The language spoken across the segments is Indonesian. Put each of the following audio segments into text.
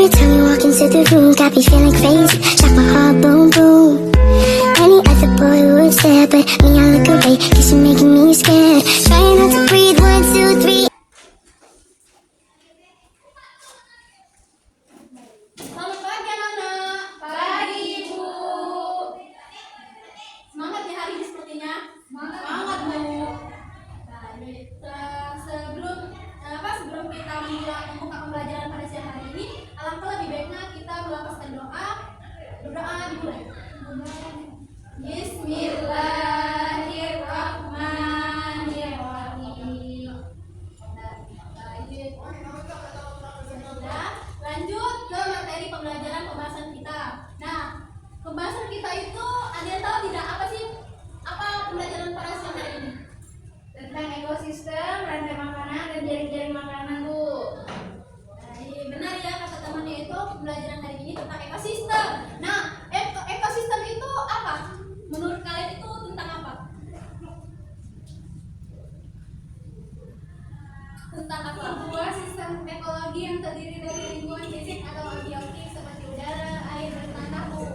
time you walk into the room, got me feeling crazy, shot my heart boom boom. Any other boy would stare, but me I look away, cause you're making me scared. Trying not to breathe, 1, 2, 3. Selamat pagi anak-anak. Pagi Ibu. Semangat ya hari ini sepertinya. Semangat Bu. Nah, sebelum kita membuka pembelajaran pada siang hari ini, alangkah lebih baiknya kita melafazkan doa. Berdoa dimulai. Bismillahirrahmanirrahim. Lanjut ke materi pembelajaran pembahasan kita. Nah, pembahasan kita itu ada yang tahu tidak apa sih? Apa pembelajaran pada siang hari ini? Tentang ekosistem, rantai makanan, dan jaring-jaring makanan, Bu. Nah, benar ya kata temannya itu pembelajaran hari ini tentang ekosistem. Nah, ekosistem itu apa? Menurut kalian itu tentang apa? Tentang apa? Sebuah sistem ekologi yang terdiri dari lingkungan fisik atau abiotik seperti udara, air, dan tanah, Bu.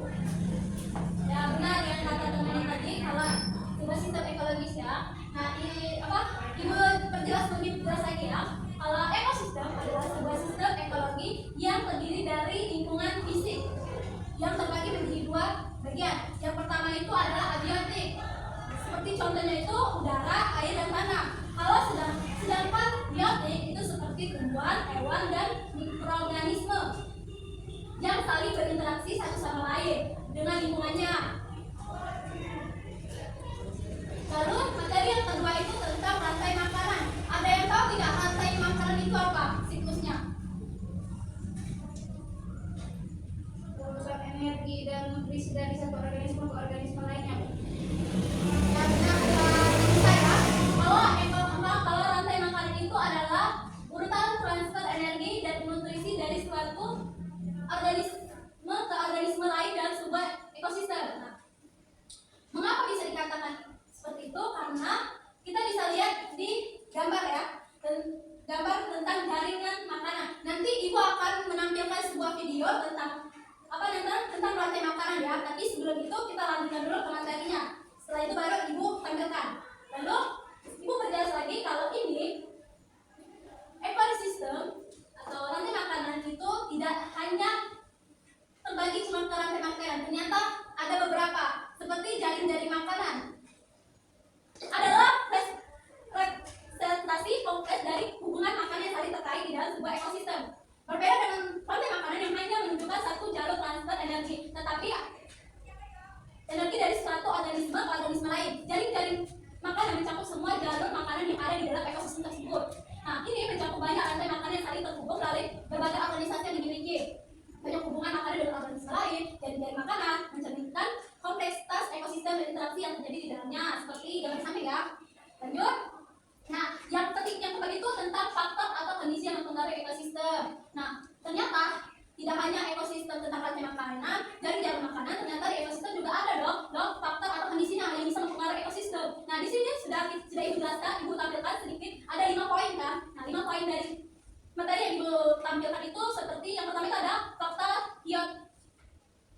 Ya benar yang kata temannya tadi kalau sebuah sistem ekologis ya. Nah, Ibu perjelas lebih jelas lagi ya. Kalau ekosistem adalah sebuah sistem ekologi yang terdiri dari lingkungan fisik yang terbagi menjadi dua bagian. Yang pertama itu adalah abiotik. Seperti contohnya itu udara, air, dan tanah. Kalau sedangkan biotik itu seperti tumbuhan, hewan, dan mikroorganisme yang saling berinteraksi satu sama lain dengan lingkungannya. Lalu materi yang kedua itu tentang rantai makanan. Ada yang tahu tidak rantai makanan itu apa siklusnya? Perusahaan energi dan nutrisi dari satu organisme ke organisme lainnya, Bu. Kalau rantai makanan itu adalah urutan transfer energi dan nutrisi dari suatu organisme ke organisme lain dalam sebuah ekosistem. Nah, mengapa bisa dikatakan seperti itu? Karena kita bisa lihat di gambar ya, gambar tentang jaringan makanan. Nanti Ibu akan menampilkan sebuah video tentang tentang rantai makanan ya. Tapi sebelum itu kita lanjutkan dulu ke materinya. Setelah itu baru Ibu tampilkan. Lalu Ibu berjelas lagi kalau ini ekosistem atau rantai makanan itu tidak hanya terbagi cuma ke rantai makanan. Ternyata ada beberapa seperti jaring-jaring makanan. Adalah representasi kompleks dari hubungan makanan yang saling terkait di dalam sebuah ekosistem. Berbeda dengan rantai makanan yang hanya menunjukkan satu jalur transfer energi, tetapi energi dari suatu organisme ke organisme lain. Jaring-jaring makanan mencakup semua jalur makanan yang ada di dalam ekosistem tersebut. Nah, ini mencakup banyak rantai makanan yang saling terhubung melalui berbagai organisasi yang dimiliki. Banyak hubungan makanan dengan organisme lain. Jaring-jaring makanan mencerminkan kompleksitas ekosistem dan interaksi yang terjadi di dalamnya, seperti gambar samping ya. Lanjut. Nah, yang kedua itu tentang faktor atau kondisi yang mempengaruhi ekosistem. Nah, ternyata tidak hanya ekosistem tentang rantai makanan, jaring-jaring makanan, ternyata di ekosistem juga ada dong faktor atau kondisi yang bisa mempengaruhi ekosistem. Nah, di sini sudah Ibu jelaskan, Ibu tampilkan sedikit, ada 5 poin kan. Nah, 5 poin dari materi yang Ibu tampilkan itu seperti yang pertama itu ada faktor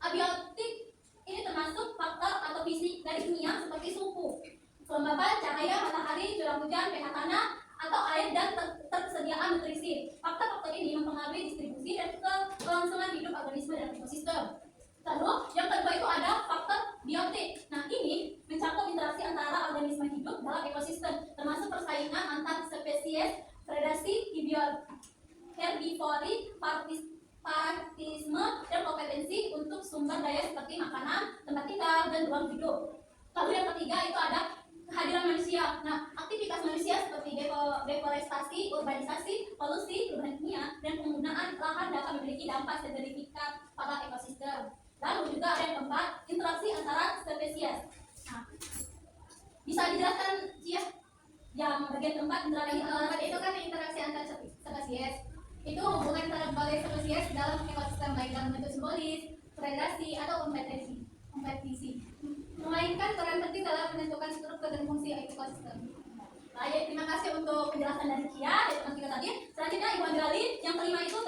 abiotik. Ini termasuk faktor atau fisik dari kimia seperti suhu, kelembaban cahaya matahari, curah hujan, pH tanah atau air, dan ketersediaan nutrisi. Faktor-faktor ini mempengaruhi distribusi dan kelangsungan hidup organisme dalam ekosistem. Lalu yang kedua itu ada faktor biotik. Nah, ini mencakup interaksi antara organisme hidup dalam ekosistem, termasuk persaingan antar spesies, predasi, herbivori, parasitisme, dan kompetensi untuk sumber daya seperti makanan, tempat tinggal, dan ruang hidup. Lalu yang ketiga itu ada kehadiran manusia. Nah, aktivitas manusia seperti deforestasi, urbanisasi, polusi, perubahan kimia, dan penggunaan lahan dapat memiliki dampak signifikan pada ekosistem. Lalu juga ada yang keempat, interaksi antara spesies. Nah, bisa dijelaskan ya? Yang bagian keempat, interaksi Itu kan interaksi antar spesies. Itu hubungan antara berbagai spesies dalam ekosistem, baik dalam bentuk simbolis, predasi, atau kompetisi. Memainkan peran penting dalam menentukan struktur dan fungsi ekosistem. Baik, terima kasih untuk penjelasan dari Kia dan teman kita tadi. Selanjutnya Ibu ambil alih yang kelima itu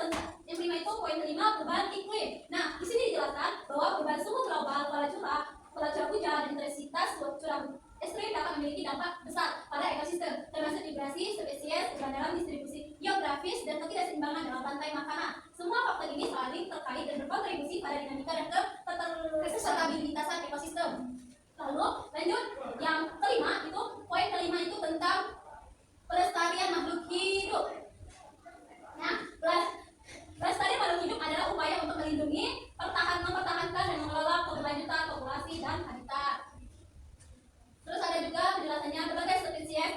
poin kelima kesenjangan dalam distribusi geografis dan ketidakseimbangan dalam rantai makanan. Semua faktor ini saling terkait dan berkontribusi pada dinamika dan keterstabilitasan ekosistem. Lalu lanjut, yang kelima itu, poin kelima itu tentang pelestarian makhluk hidup. Nah, pelestarian makhluk hidup adalah upaya untuk melindungi, mempertahankan dan mengelola keberlanjutan populasi dan habitat. Terus ada juga penjelasannya berbagai spesies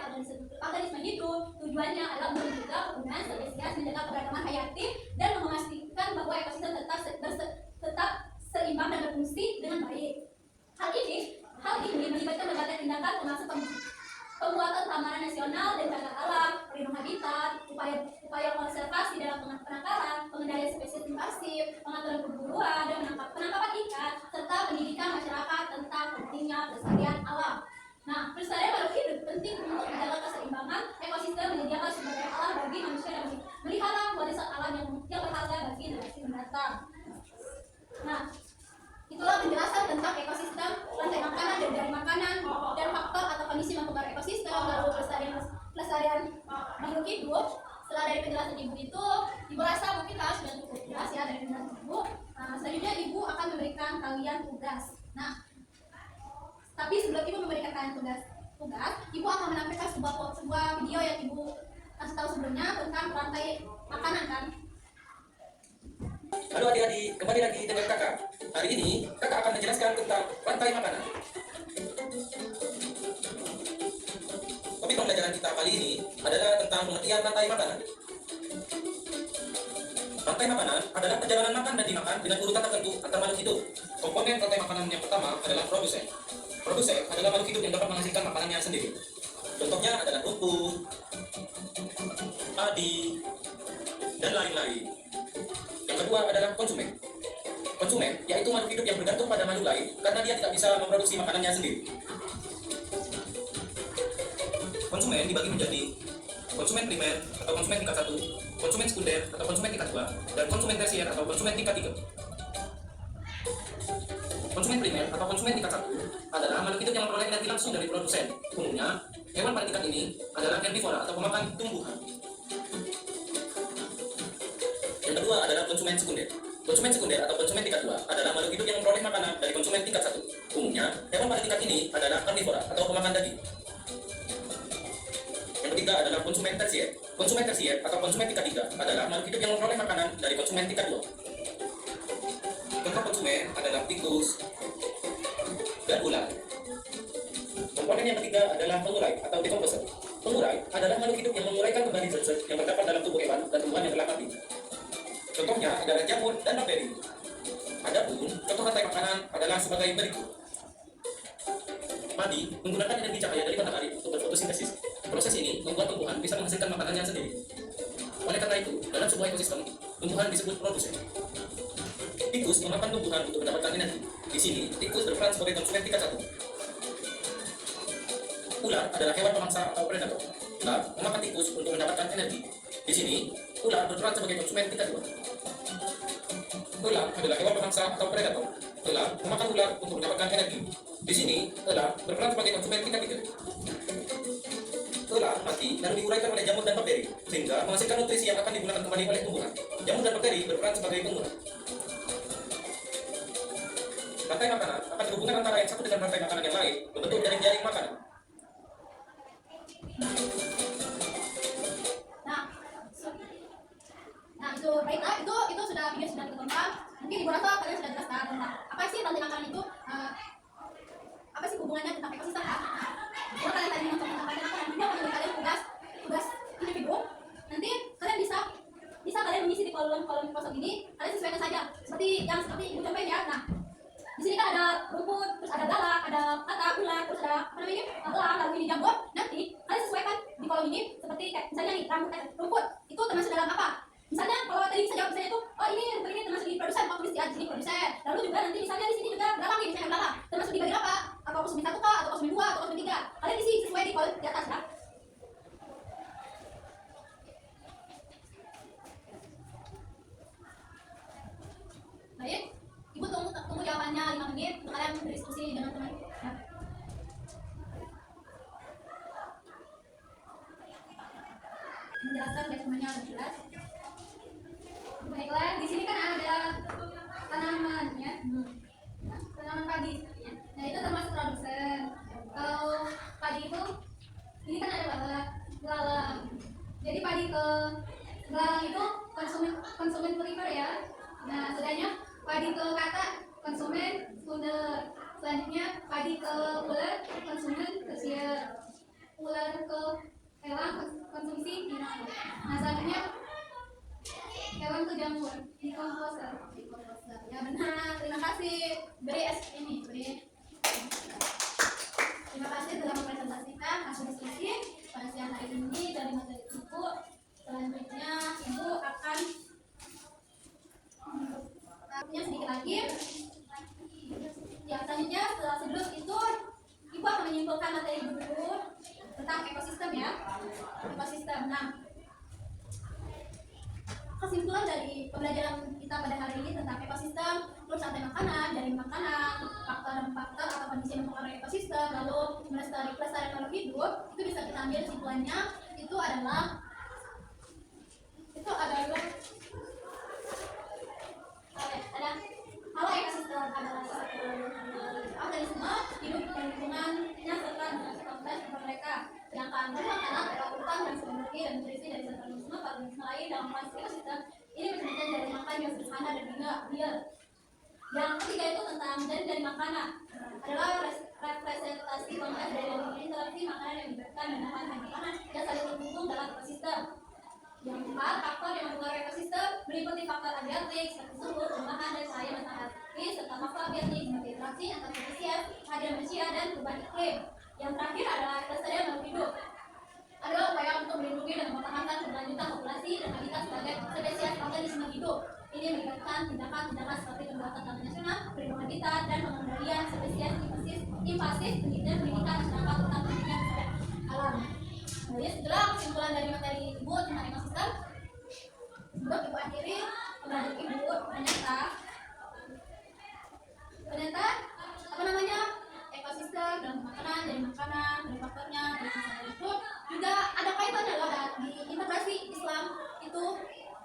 organisme hidup. Tujuannya adalah untuk mencegah penggunaan spesies, menjaga keberagaman hayati, dan memastikan bahwa ekosistem tetap seimbang dan berfungsi dengan baik. Hal ini melibatkan berbagai tindakan termasuk pembuatan taman nasional dan cagar alam, perlindungan habitat, upaya konservasi dalam penangkaran, pengendalian spesies invasif, pengaturan perburuan dan penangkapan ikan, serta pendidikan masyarakat tentang pentingnya pelestarian alam. Nah, pelestarian makhluk hidup penting untuk menjaga keseimbangan ekosistem, menyediakan sumber daya alam bagi manusia dan melihara warisan alam yang berharga bagi generasi mendatang. Nah, itulah penjelasan tentang ekosistem, rantai makanan dan dari makanan, dan faktor atau kondisi mempengaruhi ekosistem, lalu pelestarian makhluk hidup. Setelah dari penjelasan ibu itu, ibu rasa mungkin sudah cukup jelas ya dari penjelasan ibu. Nah, selanjutnya ibu akan memberikan kalian tugas. Nah, tapi sebelum ibu memberikan kalian tugas, ibu akan menampilkan sebuah video yang ibu kasih tahu sebelumnya tentang rantai makanan kan. Halo adik-adik, kembali lagi dengan kakak. Hari ini kakak akan menjelaskan tentang rantai makanan. Topik pembelajaran kita kali ini adalah tentang pengertian rantai makanan. Rantai makanan adalah perjalanan makan dan dimakan dengan urutan tertentu antar makhluk hidup. Komponen rantai makanan yang pertama adalah produsen. Produsen adalah makhluk hidup yang dapat menghasilkan makanannya sendiri. Contohnya adalah rumput, padi, dan lain-lain. Yang kedua adalah konsumen. Konsumen yaitu makhluk hidup yang bergantung pada makhluk lain karena dia tidak bisa memproduksi makanannya sendiri. Konsumen dibagi menjadi konsumen primer atau konsumen tingkat 1, konsumen sekunder atau konsumen tingkat 2, dan konsumen tersier atau konsumen tingkat 3. Konsumen primer atau konsumen tingkat 1 adalah makhluk hidup yang memperoleh energi langsung dari produsen. Umumnya, hewan pada tingkat ini adalah herbivora atau pemakan tumbuhan. Yang kedua adalah konsumen sekunder. Konsumen sekunder atau konsumen tingkat 2 adalah makhluk hidup yang memperoleh makanan dari konsumen tingkat 1. Umumnya, hewan pada tingkat ini adalah karnivora atau pemakan daging. Yang ketiga adalah konsumen tersier. Konsumen tersier atau konsumen tingkat 3 adalah makhluk hidup yang memperoleh makanan dari konsumen tingkat 2. Contoh konsumen adalah tikus dan ular. Komponen yang ketiga adalah pengurai atau decomposer. Pengurai adalah makhluk hidup yang menguraikan kembali zat-zat yang terdapat dalam tubuh hewan dan tumbuhan yang telah mati. Contohnya adalah jamur dan bakteri. Adapun contoh rantai makanan adalah sebagai berikut. Padi menggunakan energi cahaya dari matahari untuk berfotosintesis. Proses ini membuat tumbuhan bisa menghasilkan makanannya sendiri. Oleh karena itu, dalam sebuah ekosistem, tumbuhan disebut produsen. Tikus memakan tumbuhan untuk mendapatkan energi. Di sini, tikus berperan sebagai konsumen tingkat 1. Ular adalah hewan pemangsa atau predator. Ular memakan tikus untuk mendapatkan energi. Di sini, ular berperan sebagai konsumen tingkat 2. Ular adalah hewan pemangsa atau predator. Ular memakan ular untuk mendapatkan energi. Di sini, ular berperan sebagai konsumen tingkat 3. Ular mati lalu diuraikan oleh jamur dan bakteri, sehingga menghasilkan nutrisi yang akan digunakan kembali oleh tumbuhan. Jamur dan bakteri berperan sebagai pengurai. Rantai makanan akan berhubungan antara yang satu dengan rantai makanan yang lain, membentuk jaring-jaring makanan. Nah itu baiklah, itu sudah video sudah tertonton. Mungkin ibu rasa kalian sudah jelas tentang apa sih rantai makanan itu, apa sih hubungannya tentang ekosistem ya. Kalau kalian tadi nonton tentang rantai makanan, ibu akan memberi kalian tugas individu. Nanti kalian bisa kalian mengisi di kolom kosong ini. Kalian sesuaikan saja seperti ibu contohin ya. Nah, di sini kan ada rumput, terus ada galak, ada katak, ular, terus ada apa namanya elang, lalu ini jamur. Nanti kalian sesuaikan di kolom ini seperti kayak misalnya nih rumput itu termasuk dalam apa? Misalnya kalau tadi bisa jawab misalnya itu, oh ini rumput ini termasuk di produsen, oh tulis di sini produsen. Lalu juga nanti misalnya di sini juga belalang nih, misalnya belalang termasuk di bagian apa? Atau konsumen 1 kah? Atau konsumen 2? Atau konsumen 3? Kalian isi sesuai di kolom di atas ya. Baik. konsumen primer ya. Nah, selanjutnya padi ke kata konsumen sekunder. Selanjutnya padi ke ular konsumen tersier. Ular ke hewan konsumsi final. Nah, selanjutnya hewan ke jamur dekomposer. Ya benar, terima kasih. Beri ini, beri. Terima kasih telah mempresentasikan hasil diskusi pada siang hari ini dari materi Ibu. Selanjutnya Ibu akan sedikit lagi. Ya, selanjutnya sebelum itu Ibu akan menyimpulkan materi Ibu dulu tentang ekosistem ya. Ekosistem. Nah, kesimpulan dari pembelajaran kita pada hari ini tentang ekosistem, terus rantai makanan, jaring makanan, faktor dan faktor atau kondisi yang mempengaruhi ekosistem, lalu pelestarian makhluk hidup, itu bisa kita ambil kesimpulannya itu adalah halo ekosistem adalah satu organisme hidup di lingkungannya serta dengan mereka. Sedangkan makanan adalah urutan yang sebenarnya dan nutrisi dari satu organisme lain dalam kondisi ekosistem. Ini bercerita dari makan yang sederhana dan juga real. Yang ketiga itu tentang dari makanan adalah representasi konteks dari interaksi makanan yang diberikan dan makanan yang saling terhubung dalam ekosistem. Yang keempat, faktor yang mempengaruhi ekosistem meliputi faktor abiotik seperti suhu, perubahan dan cahaya matahari, serta faktor abiotik seperti interaksi antar spesies, kehadiran manusia dan perubahan iklim. Yang terakhir adalah kelestarian makhluk hidup. Adalah upaya untuk melindungi dan mempertahankan keberlanjutan populasi dan habitat sebagai spesies organisme hidup. Ini melibatkan tindakan-tindakan seperti pembuatan taman nasional, perlindungan habitat, dan pengendalian spesies invasif, penelitian pendidikan masyarakat tentang pendidikan alam. Jadi setelah kesimpulan dari materi Ibu tentang ekosistem, Ibu akhiri pembelajaran Ibu ternyata ekosistem dalam makanan, dari faktornya, dari itu juga ada kaitannya loh di integrasi Islam itu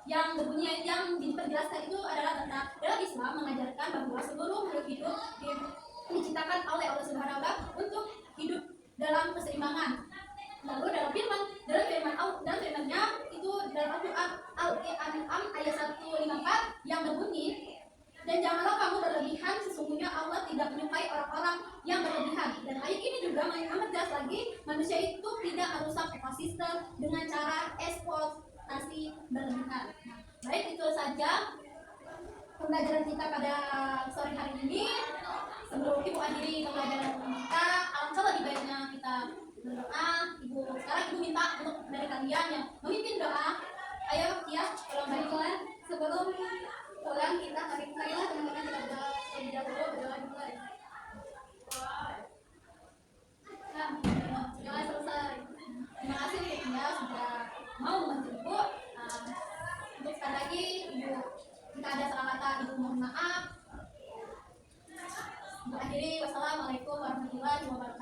yang berbunyi yang diperjelaskan itu adalah tentang dalam Islam mengajarkan bahwa seluruh makhluk hidup diciptakan oleh Allah Subhanahu wa Ta'ala untuk hidup dalam keseimbangan. Lalu dalam firman-Nya itu dalam Al-Qur'an Al-An'am ayat 154 yang berbunyi, dan janganlah kamu berlebihan, sesungguhnya Allah tidak menyukai orang-orang yang berlebihan. Dan ayat ini juga menjelaskan lagi manusia itu tidak merusak ekosistem dengan cara eksploitasi berlebihan. Nah, baik itu saja pembelajaran kita pada sore hari ini. Sebelum Ibu akhiri pembelajaran kita, alangkah lebih baiknya kita berdoa. Sekarang Ibu minta untuk dari kalian yang memimpin doa. Ayo ya, tolong bantuan sebelum pulang kita marilah teman-teman kita berdoa terlebih dahulu, berdoa dulu. Nah, doa selesai. Terima kasih ya sudah mau membantu Ibu. Untuk sekali lagi Ibu, jika ada salah kata Ibu mohon maaf. Ibu akhiri, wassalamualaikum warahmatullahi wabarakatuh.